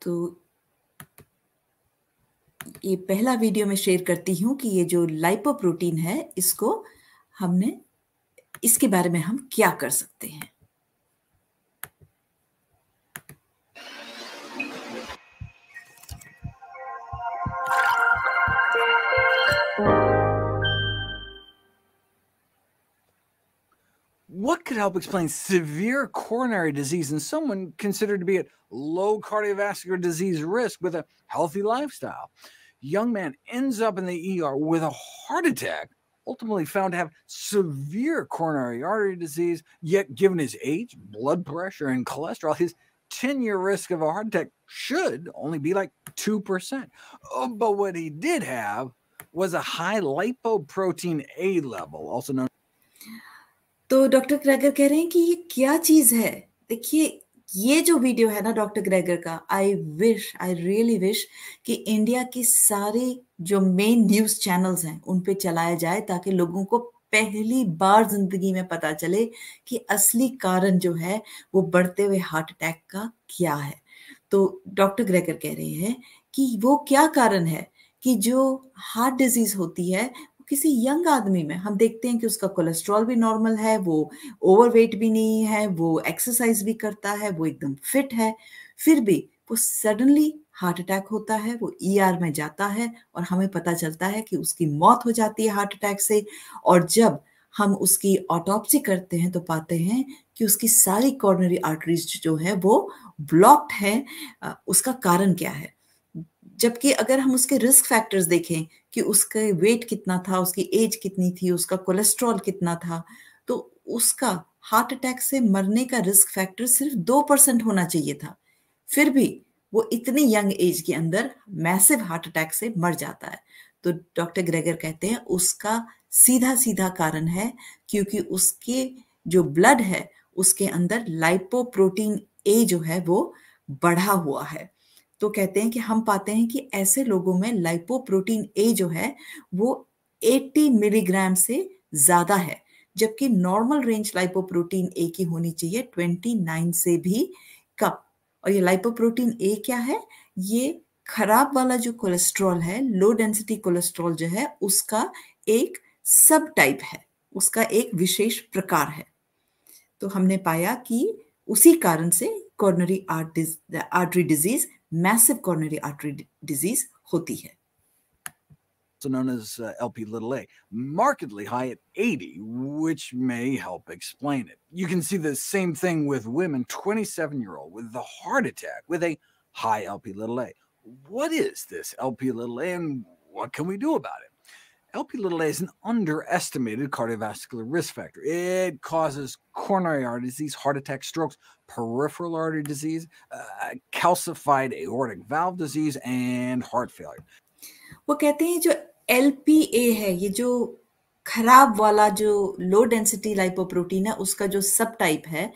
तो ये पहला वीडियो में शेयर करती हूँ कि ये जो लाइपोप्रोटीन है इसके बारे में हम क्या कर सकते हैं। What could help explain severe coronary disease in someone considered to be at low cardiovascular disease risk with a healthy lifestyle? Young man ends up in the ER with a heart attack, ultimately found to have severe coronary artery disease, yet given his age, blood pressure, and cholesterol, his 10-year risk of a heart attack should only be like 2%. But what he did have was a high lipoprotein A level, also known. तो doctor Gregor कह रहे हैं कि ये क्या चीज है। देखिए, ये जो वीडियो है ना डॉक्टर ग्रेगर का, आई रियली विश कि इंडिया की सारी जो मेन न्यूज चैनल्स हैं उन पे चलाया जाए, ताकि लोगों को पहली बार जिंदगी में पता चले कि असली कारण जो है वो बढ़ते हुए हार्ट अटैक का क्या है। तो डॉक्टर ग्रेगर कह रहे हैं कि वो क्या कारण है कि जो हार्ट डिजीज होती है किसी यंग आदमी में हम देखते हैं कि उसका कोलेस्ट्रॉल भी नॉर्मल है, वो ओवरवेट भी नहीं है, वो एक्सरसाइज भी करता है, वो एकदम फिट है, फिर भी वो सडनली हार्ट अटैक होता है, वो ईआर में जाता है और हमें पता चलता है कि उसकी मौत हो जाती है हार्ट अटैक से। और जब हम उसकी ऑटोप्सी करते हैं तो पाते हैं कि उसकी सारी कॉर्नरी आर्टरीज जो है वो ब्लॉक्ड है। उसका कारण क्या है? जबकि अगर हम उसके रिस्क फैक्टर्स देखें कि उसका वेट कितना था, उसकी एज कितनी थी, उसका कोलेस्ट्रॉल कितना था, तो उसका हार्ट अटैक से मरने का रिस्क फैक्टर सिर्फ 2% होना चाहिए था। फिर भी वो इतनी यंग एज के अंदर मैसिव हार्ट अटैक से मर जाता है। तो डॉक्टर ग्रेगर कहते हैं उसका सीधा सीधा कारण है क्योंकि उसके जो ब्लड है उसके अंदर लाइपोप्रोटीन ए जो है वो बढ़ा हुआ है। तो कहते हैं कि हम पाते हैं कि ऐसे लोगों में लाइपोप्रोटीन ए जो है वो 80 मिलीग्राम से ज्यादा है, जबकि नॉर्मल रेंज लाइपोप्रोटीन ए की होनी चाहिए 29 से भी कम। और ये लाइपोप्रोटीन ए क्या है? ये खराब वाला जो कोलेस्ट्रॉल है, लो डेंसिटी कोलेस्ट्रॉल जो है, उसका एक सब टाइप है, उसका एक विशेष प्रकार है। तो हमने पाया कि उसी कारण से coronary artery disease, massive coronary artery disease होती है। Also known as LP little a, markedly high at 80, which may help explain it. You can see the same thing with women, 27-year-old with the heart attack with a high LP little a. What is this LP little a and what can we do about it? LP little a is an underestimated cardiovascular risk factor. It causes coronary artery disease, heart attack, strokes, peripheral artery disease, calcified aortic valve disease, and heart failure. वो कहते हैं जो LPA है, ये जो खराब वाला जो लो डेंसिटी लाइपोप्रोटीन है, उसका जो सब टाइप है,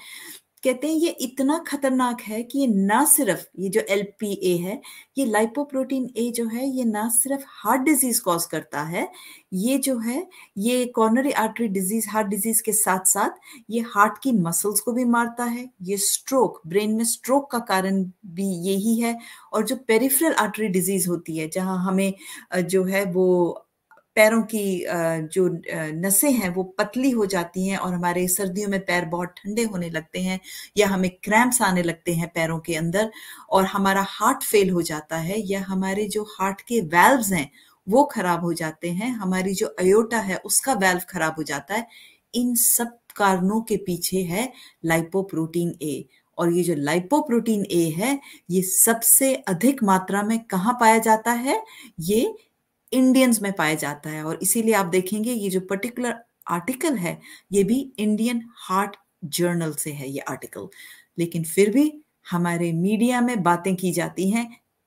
कहते हैं ये इतना खतरनाक है कि ये ना सिर्फ ये जो LPA है, ये लाइपोप्रोटीन ए जो है, ये ना सिर्फ हार्ट डिजीज कॉज करता है, ये जो है ये coronary artery disease, heart disease के साथ साथ ये हार्ट की मसल्स को भी मारता है। ये स्ट्रोक, ब्रेन में स्ट्रोक का कारण भी यही है। और जो पेरिफेरल आर्टरी डिजीज होती है, जहां हमें जो है वो पैरों की जो नसें हैं वो पतली हो जाती हैं और हमारे सर्दियों में पैर बहुत ठंडे होने लगते हैं, या हमें क्रैम्प्स आने लगते हैं पैरों के अंदर और हमारा हार्ट फेल हो जाता है, या हमारे जो हार्ट के वाल्व्स हैं वो खराब हो जाते हैं, हमारी जो अयोटा है उसका वाल्व खराब हो जाता है। इन सब कारणों के पीछे है लाइपोप्रोटीन ए। और ये जो लाइपोप्रोटीन ए है, ये सबसे अधिक मात्रा में कहाँ पाया जाता है? ये इंडियंस में पाया जाता है। और इसीलिए आप देखेंगे ये जो पर्टिकुलर आर्टिकल है ये भी इंडियन हार्ट जर्नल से है ये आर्टिकल। लेकिन फिर भी हमारे मीडिया में बातें की जाती हैं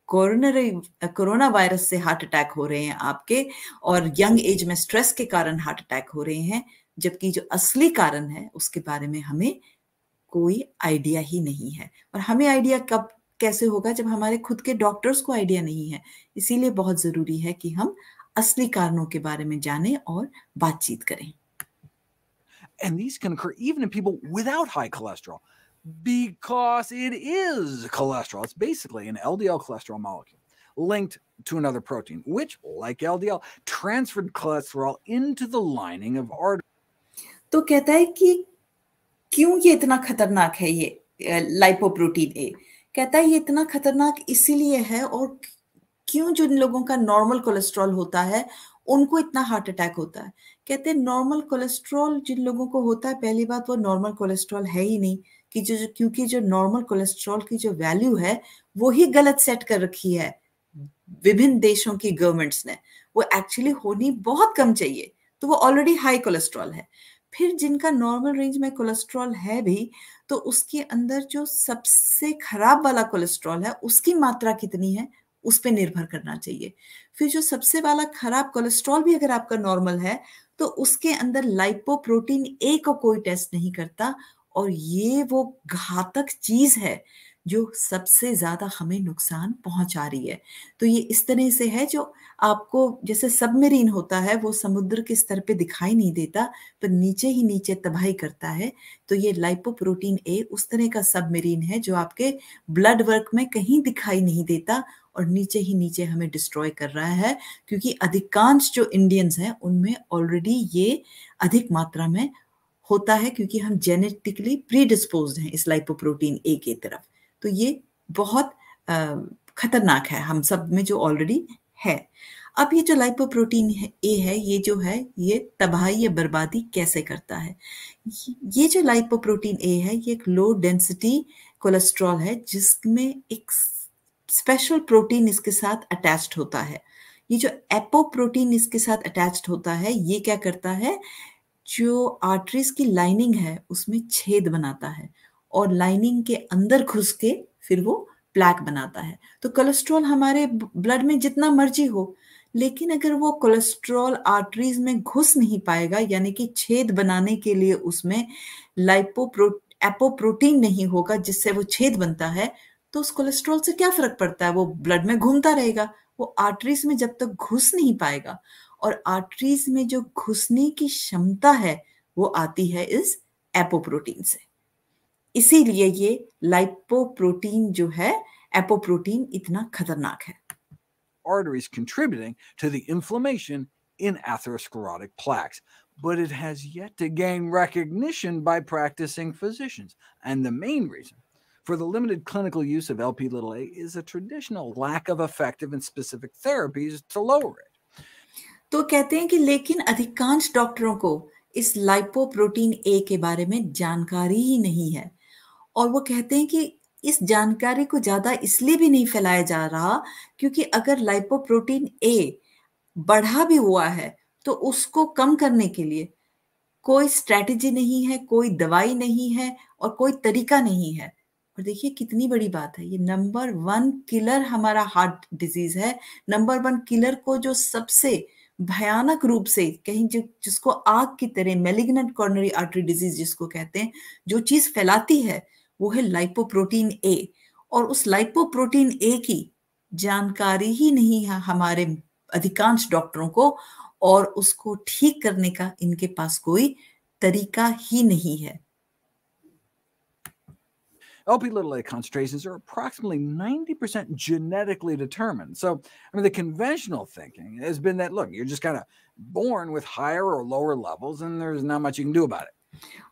कोरोना वायरस से हार्ट अटैक हो रहे हैं आपके, और यंग एज में स्ट्रेस के कारण हार्ट अटैक हो रहे हैं, जबकि जो असली कारण है उसके बारे में हमें कोई आइडिया ही नहीं है। और हमें आइडिया कब कैसे होगा? जब हमारे खुद के डॉक्टर्स को आइडिया नहीं है। इसीलिए बहुत जरूरी है कि हम असली कारणों के बारे में जानें और बातचीत करें। And these can occur even in people without high cholesterol. Because it is cholesterol. It's basically an LDL cholesterol molecule linked to another protein, which, like LDL, transferred cholesterol into the lining of arteries. तो कहता है कि क्यों ये इतना खतरनाक है ये लाइपोप्रोटीन ए। कहता है ये इतना खतरनाक इसीलिए है, और क्यों जिन लोगों का नॉर्मल कोलेस्ट्रॉल होता है उनको इतना हार्ट अटैक होता है। कहते हैं नॉर्मल कोलेस्ट्रॉल जिन लोगों को होता है, पहली बात वो नॉर्मल कोलेस्ट्रॉल है ही नहीं, कि क्योंकि जो नॉर्मल कोलेस्ट्रॉल की जो वैल्यू है वो ही गलत सेट कर रखी है विभिन्न देशों की गवर्नमेंट्स ने। वो एक्चुअली होनी बहुत कम चाहिए, तो वो ऑलरेडी हाई कोलेस्ट्रॉल है। फिर जिनका नॉर्मल रेंज में कोलेस्ट्रॉल है भी, तो उसके अंदर जो सबसे खराब वाला कोलेस्ट्रॉल है उसकी मात्रा कितनी है उस पर निर्भर करना चाहिए। फिर जो सबसे वाला खराब कोलेस्ट्रॉल भी अगर आपका नॉर्मल है तो उसके अंदर लाइपोप्रोटीन ए को कोई टेस्ट नहीं करता, और ये वो घातक चीज है जो सबसे ज्यादा हमें नुकसान पहुंचा रही है। तो ये इस तरह से है, जो आपको जैसे सबमरीन होता है वो समुद्र के स्तर पे दिखाई नहीं देता पर नीचे ही नीचे तबाही करता है, तो ये लाइपोप्रोटीन ए उस तरह का सबमरीन है जो आपके ब्लड वर्क में कहीं दिखाई नहीं देता और नीचे ही नीचे हमें डिस्ट्रॉय कर रहा है, क्योंकि अधिकांश जो इंडियंस हैं उनमें ऑलरेडी ये अधिक मात्रा में होता है, क्योंकि हम जेनेटिकली प्रीडिस्पोज्ड हैं इस लाइपोप्रोटीन ए की तरफ। तो ये बहुत खतरनाक है हम सब में जो ऑलरेडी है। अब ये जो लाइपोप्रोटीन ए है, ये जो है ये तबाही या बर्बादी कैसे करता है। ये जो लाइपोप्रोटीन ए है ये एक लो डेंसिटी कोलेस्ट्रॉल है जिसमें एक स्पेशल प्रोटीन इसके साथ अटैच्ड होता है। ये जो एपोप्रोटीन इसके साथ अटैच्ड होता है ये क्या करता है, जो आर्टरीज की लाइनिंग है उसमें छेद बनाता है और लाइनिंग के अंदर घुस के फिर वो प्लैक बनाता है। तो कोलेस्ट्रॉल हमारे ब्लड में जितना मर्जी हो, लेकिन अगर वो कोलेस्ट्रॉल आर्टरीज में घुस नहीं पाएगा, यानी कि छेद बनाने के लिए उसमें एपोप्रोटीन नहीं होगा जिससे वो छेद बनता है, तो उस कोलेस्ट्रॉल से क्या फर्क पड़ता है, वो ब्लड में घूमता रहेगा, वो आर्टरीज में जब तक घुस नहीं पाएगा। और आर्टरीज में जो घुसने की क्षमता है वो आती है इस एपोप्रोटीन से। इसीलिए ये लाइपोप्रोटीन जो है, एपोप्रोटीन इतना खतरनाक है। Arteries contributing to the inflammation in atherosclerotic plaques, but it has yet to gain recognition by practicing physicians. And the main reason for the limited clinical use of Lp(a) is a traditional lack of effective and specific therapies to lower it. तो कहते हैं कि लेकिन अधिकांश डॉक्टरों को इस lipoprotein ए के बारे में जानकारी ही नहीं है, और वो कहते हैं कि इस जानकारी को ज्यादा इसलिए भी नहीं फैलाया जा रहा क्योंकि अगर लाइपोप्रोटीन ए बढ़ा भी हुआ है तो उसको कम करने के लिए कोई स्ट्रैटेजी नहीं है, कोई दवाई नहीं है और कोई तरीका नहीं है। और देखिए कितनी बड़ी बात है, ये नंबर 1 किलर हमारा हार्ट डिजीज है। नंबर 1 किलर को जो सबसे भयानक रूप से कहीं जिसको आग की तरह मैलिग्नेंट कोरोनरी आर्टरी डिजीज जिसको कहते हैं, जो चीज फैलाती है वो है लाइपोप्रोटीन ए। और उस लाइपोप्रोटीन ए की जानकारी ही नहीं है हमारे अधिकांश डॉक्टरों को, और उसको ठीक करने का इनके पास कोई तरीका ही नहीं है। Lp(a) concentrations are approximately 90% genetically determined. So, the conventional thinking has been that, look, you're just kind of born with higher or lower levels and there's not much you can do about it.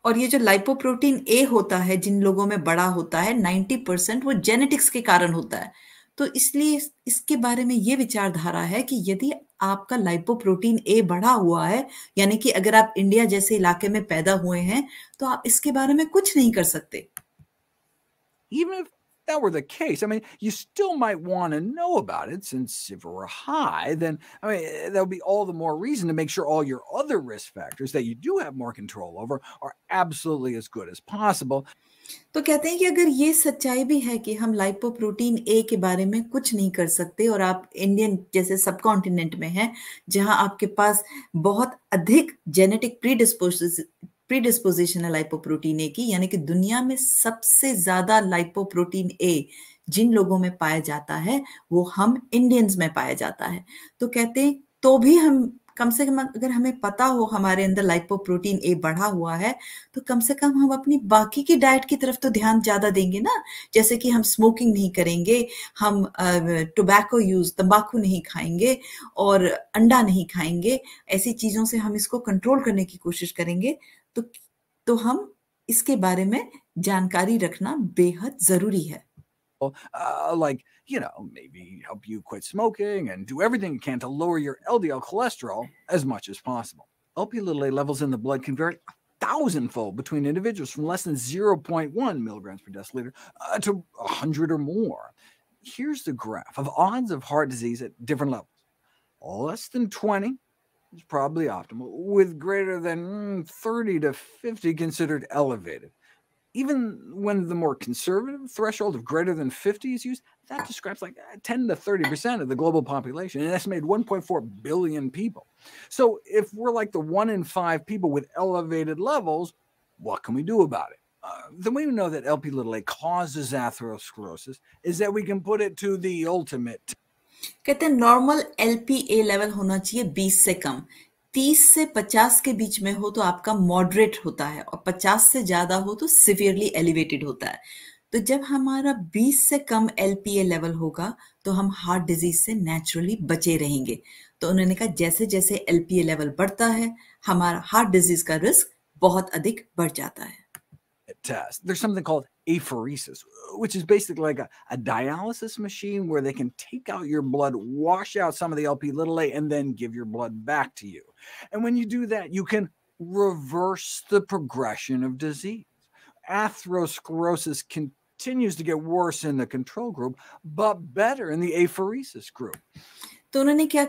और ये जो lipoprotein ए होता है जिन लोगों में बड़ा होता है 90% वो जेनेटिक्स के कारण होता है। तो इसलिए इसके बारे में ये विचारधारा है कि यदि आपका लाइपोप्रोटीन ए बढ़ा हुआ है, यानी कि अगर आप इंडिया जैसे इलाके में पैदा हुए हैं, तो आप इसके बारे में कुछ नहीं कर सकते। Even if that were the case, you still might want to know about it, since if it were high, then that would be all the more reason to make sure all your other risk factors that you do have more control over are absolutely as good as possible. तो कहते हैं कि अगर ये सच्चाई भी है कि हम लाइपोप्रोटीन ए के बारे में कुछ नहीं कर सकते, और आप इंडियन जैसे सब कॉन्टिनेंट में हैं जहां आपके पास बहुत अधिक जेनेटिक प्रीडिस्पोजिशन है लाइपोप्रोटीन ए की, यानी कि दुनिया में सबसे ज्यादा लाइपोप्रोटीन ए जिन लोगों में पाया जाता है वो हम इंडियंस में पाया जाता है, तो कहते हैं तो भी हम कम से कम अगर हमें पता हो हमारे अंदर लाइपोप्रोटीन ए बढ़ा हुआ है, तो कम से कम हम अपनी बाकी की डाइट की तरफ तो ध्यान ज्यादा देंगे ना। जैसे कि हम स्मोकिंग नहीं करेंगे, हम तंबाकू नहीं खाएंगे और अंडा नहीं खाएंगे। ऐसी चीजों से हम इसको कंट्रोल करने की कोशिश करेंगे। तो हम इसके बारे में जानकारी रखना बेहद जरूरी है। Like, maybe help you quit smoking and do everything you can to lower your LDL cholesterol as much as possible. Lp(a) levels in the blood can vary 1,000-fold between individuals, from less than 0.1 milligrams per deciliter to 100 or more. Here's the graph of odds of heart disease at different levels. Less than 20 is probably optimal, with greater than 30 to 50 considered elevated. Even when the more conservative threshold of greater than 50 is used, that describes like 10 to 30% of the global population, an estimated 1.4 billion people. So if we're like the 1 in 5 people with elevated levels, what can we do about it? The way we know that Lp(a) causes atherosclerosis is that we can put it to the ultimate. कहते हैं normal LPA level होना चाहिए 20 से कम। 30 से 50 के बीच में हो तो आपका मॉडरेट होता है, और 50 से ज्यादा हो तो सिवियरली एलिवेटेड होता है। तो जब हमारा 20 से कम LPA लेवल होगा तो हम हार्ट डिजीज से नेचुरली बचे रहेंगे। तो उन्होंने कहा जैसे जैसे LPA लेवल बढ़ता है, हमारा हार्ट डिजीज का रिस्क बहुत अधिक बढ़ जाता है। Test. There's something called apheresis, which is basically like a dialysis machine where they can take out your blood, wash out some of the Lp(a), and then give your blood back to you. And when you do that, you can reverse the progression of disease. Atherosclerosis continues to get worse in the control group, but better in the apheresis group. तो उन्होंने क्या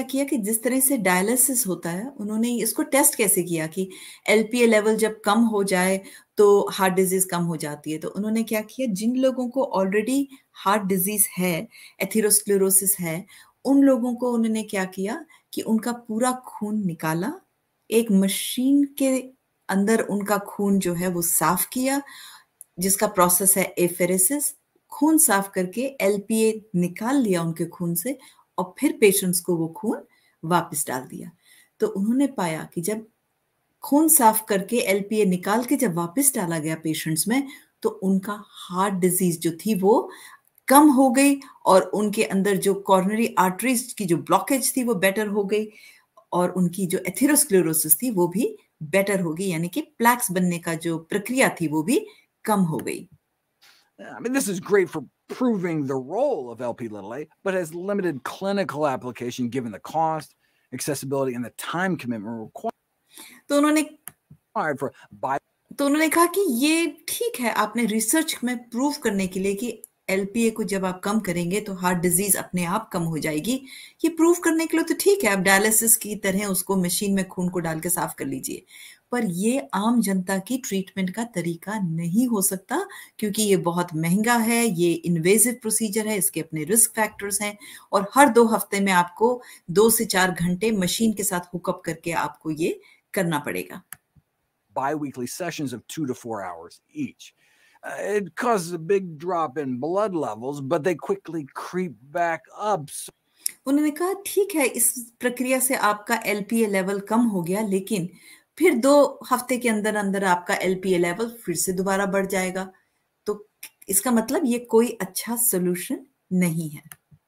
किया कि जिस तरह से dialysis होता है, उन्होंने इसको टेस्ट कैसे किया कि LPA लेवल जब कम हो जाए तो हार्ट डिजीज कम हो जाती है। तो उन्होंने क्या किया, जिन लोगों को ऑलरेडी हार्ट डिजीज है, एथेरोस्क्लेरोसिस है, उन लोगों को उन्होंने क्या किया कि उनका पूरा खून निकाला, एक मशीन के अंदर उनका खून जो है वो साफ किया, जिसका प्रोसेस है एफेरेसिस। खून साफ करके LPA निकाल लिया उनके खून से, और फिर पेशेंट्स को वो खून वापस डाल दिया। तो उन्होंने पाया कि जब खून साफ करके LPA निकाल के जब वापस डाला गया पेशेंट्स में, तो उनका हार्ट डिजीज जो थी वो कम हो गई, और उनके अंदर जो कॉर्नरी आर्टरीज की जो ब्लॉकेज थी वो बेटर हो गई, और उनकी जो एथेरोस्क्लेरोसिस थी वो भी बेटर हो गई, यानी कि प्लैक्स बनने का जो प्रक्रिया थी वो भी कम हो गई। I mean, this is great for proving the role of Lp(a), but has limited clinical application given the cost, accessibility, and the time commitment तो उन्होंने required for bio. तो उन्होंने कहा कि ये ठीक है, आपने रिसर्च में प्रूव करने के लिए कि LPA को जब आप कम करेंगे तो हार्ट डिजीज अपने आप कम हो जाएगी, ये प्रूव करने के लिए तो ठीक है, आप डायलिसिस की तरह उसको मशीन में खून को डाल के साफ कर लीजिए। पर ये आम जनता की ट्रीटमेंट का तरीका नहीं हो सकता, क्योंकि ये बहुत महंगा है, ये इन्वेजिव प्रोसीजर है, इसके अपने रिस्क फैक्टर्स हैं, और हर 2 हफ्ते में आपको 2 से 4 घंटे मशीन के साथ हुकअप करके आपको ये करना पड़ेगा। Bi-weekly sessions of 2 to 4 hours each. It causes a big drop in blood levels, but they quickly creep back up. उन्होंने कहा ठीक है, इस प्रक्रिया से आपका LPA लेवल कम हो गया, लेकिन फिर 2 हफ्ते के अंदर अंदर आपका LPA लेवल फिर से दोबारा बढ़ जाएगा। तो इसका मतलब ये कोई अच्छा सोल्यूशन नहीं है।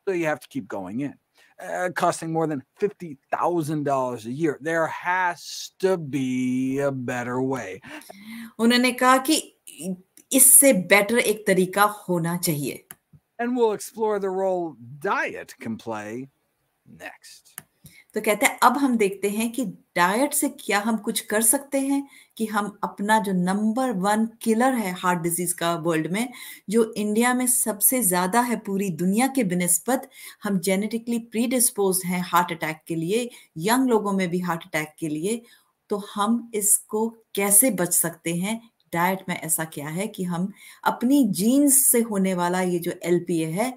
So you have to keep going in. Costing more than $50,000 a year. There has to be a better way. उन्होंने कहा कि इससे बेटर एक तरीका होना चाहिए। And we'll explore the role diet can play next. तो कहते हैं अब हम देखते हैं कि डाइट से क्या हम कुछ कर सकते हैं कि हम अपना जो नंबर 1 किलर है हार्ट डिजीज का वर्ल्ड में, जो इंडिया में सबसे ज्यादा है पूरी दुनिया के बिनिस्बत, हम जेनेटिकली प्रीडिस्पोज्ड हैं हार्ट अटैक के लिए, यंग लोगों में भी हार्ट अटैक के लिए, तो हम इसको कैसे बच सकते हैं। डाइट में ऐसा क्या है कि हम अपनी जीन्स से होने वाला ये जो LPA है,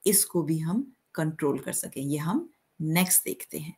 इसको भी हम कंट्रोल कर सकें। ये हम नेक्स्ट देखते हैं।